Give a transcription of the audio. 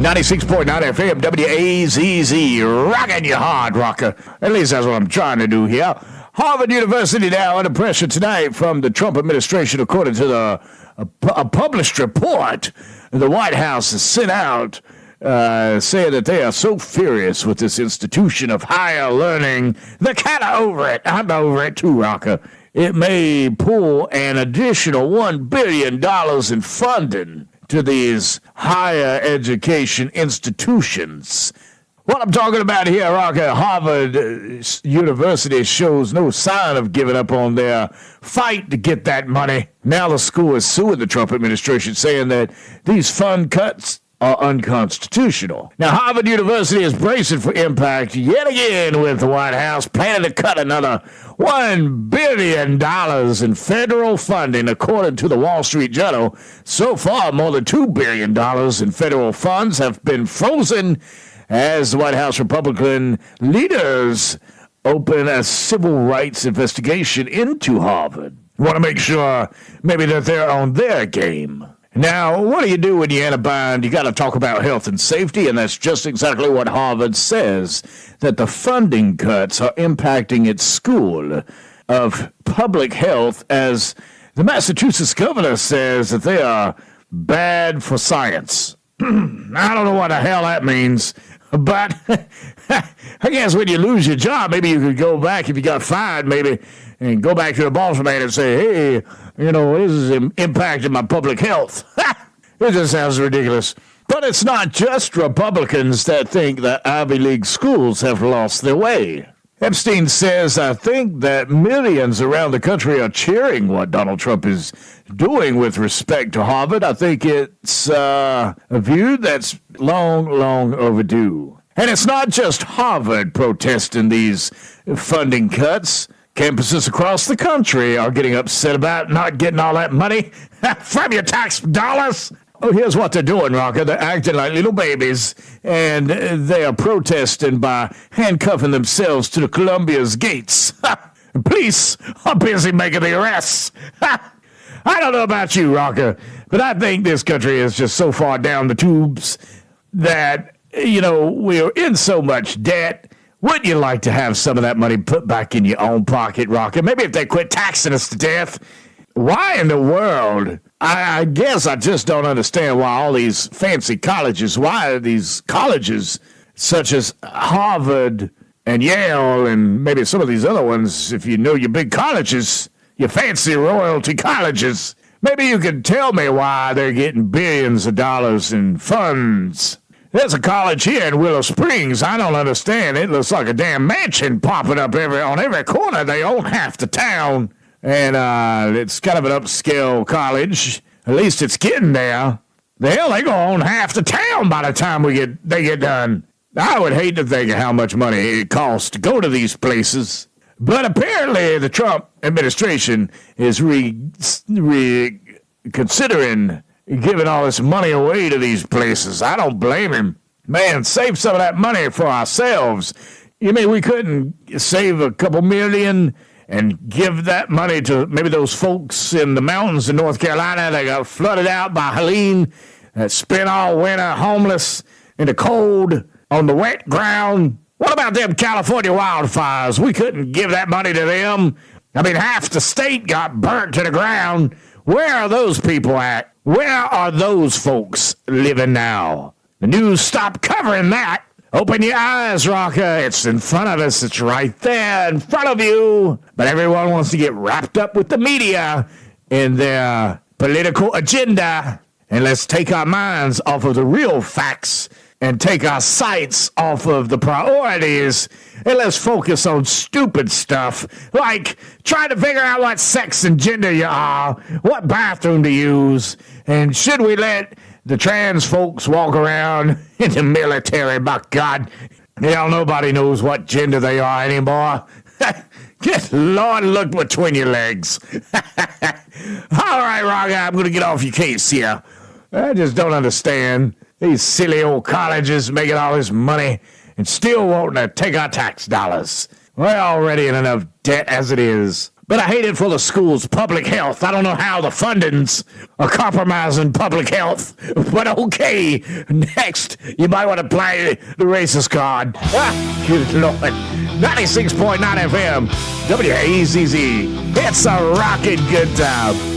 96.9 FM, WAZZ, rocking you hard, rocker. At least that's what I'm trying to do here. Harvard University now under pressure tonight from the Trump administration, according to a published report the White House has sent out, saying that they are so furious with this institution of higher learning. They're kind of over it. I'm over it too, rocker. It may pull an additional $1 billion in funding to these higher education institutions. What I'm talking about here, rocker, Harvard University shows no sign of giving up on their fight to get that money. Now the school is suing the Trump administration, saying that these fund cuts are unconstitutional. Now, Harvard University is bracing for impact yet again, with the White House planning to cut another $1 billion in federal funding, according to the Wall Street Journal. So far, more than $2 billion in federal funds have been frozen as the White House Republican leaders open a civil rights investigation into Harvard. Want to make sure maybe that they're on their game. Now, what do you do when you're in a bind? You got to talk about health and safety, and that's just exactly what Harvard says, that the funding cuts are impacting its school of public health, as the Massachusetts governor says that they are bad for science. I don't know what the hell that means, but I guess when you lose your job, maybe you could go back, if you got fired, maybe, and go back to the boss man and say, hey, this is impacting my public health. It just sounds ridiculous. But it's not just Republicans that think that Ivy League schools have lost their way. Epstein says, I think that millions around the country are cheering what Donald Trump is doing with respect to Harvard. I think it's a view that's long, long overdue. And it's not just Harvard protesting these funding cuts. Campuses across the country are getting upset about not getting all that money from your tax dollars. Oh, here's what they're doing, rocker. They're acting like little babies, and they are protesting by handcuffing themselves to the Columbia's gates. Police are busy making the arrests. I don't know about you, rocker, but I think this country is just so far down the tubes that, we're in so much debt. Wouldn't you like to have some of that money put back in your own pocket, rocker? Maybe if they quit taxing us to death. Why in the world? I guess I just don't understand why all these fancy colleges, why these colleges such as Harvard and Yale and maybe some of these other ones, if you know your big colleges, your fancy royalty colleges, maybe you could tell me why they're getting billions of dollars in funds. There's a college here in Willow Springs. I don't understand. It looks like a damn mansion popping up on every corner. They own half the town. And it's kind of an upscale college. At least it's getting there. The hell, they gonna own half the town by the time they get done. I would hate to think of how much money it costs to go to these places. But apparently the Trump administration is reconsidering giving all this money away to these places. I don't blame him. Man, save some of that money for ourselves. You mean we couldn't save a couple million and give that money to maybe those folks in the mountains in North Carolina that got flooded out by Helene, that spent all winter homeless in the cold on the wet ground? What about them California wildfires? We couldn't give that money to them. I mean, half the state got burnt to the ground. Where are those people at? Where are those folks living now? The news stopped covering that. Open your eyes, rocker. It's in front of us. It's right there in front of you. But everyone wants to get wrapped up with the media in their political agenda. And let's take our minds off of the real facts and take our sights off of the priorities, and let's focus on stupid stuff, like trying to figure out what sex and gender you are, what bathroom to use, and should we let the trans folks walk around in the military? By God, hell, nobody knows what gender they are anymore. Good Lord, look between your legs. All right, Roger, I'm going to get off your case here. I just don't understand these silly old colleges making all this money and still wanting to take our tax dollars. We're already in enough debt as it is. But I hate it for the school's public health. I don't know how the fundings are compromising public health. But okay, next, you might want to play the racist card. Good Lord. 96.9 FM, WAZZ. It's a rockin' good time.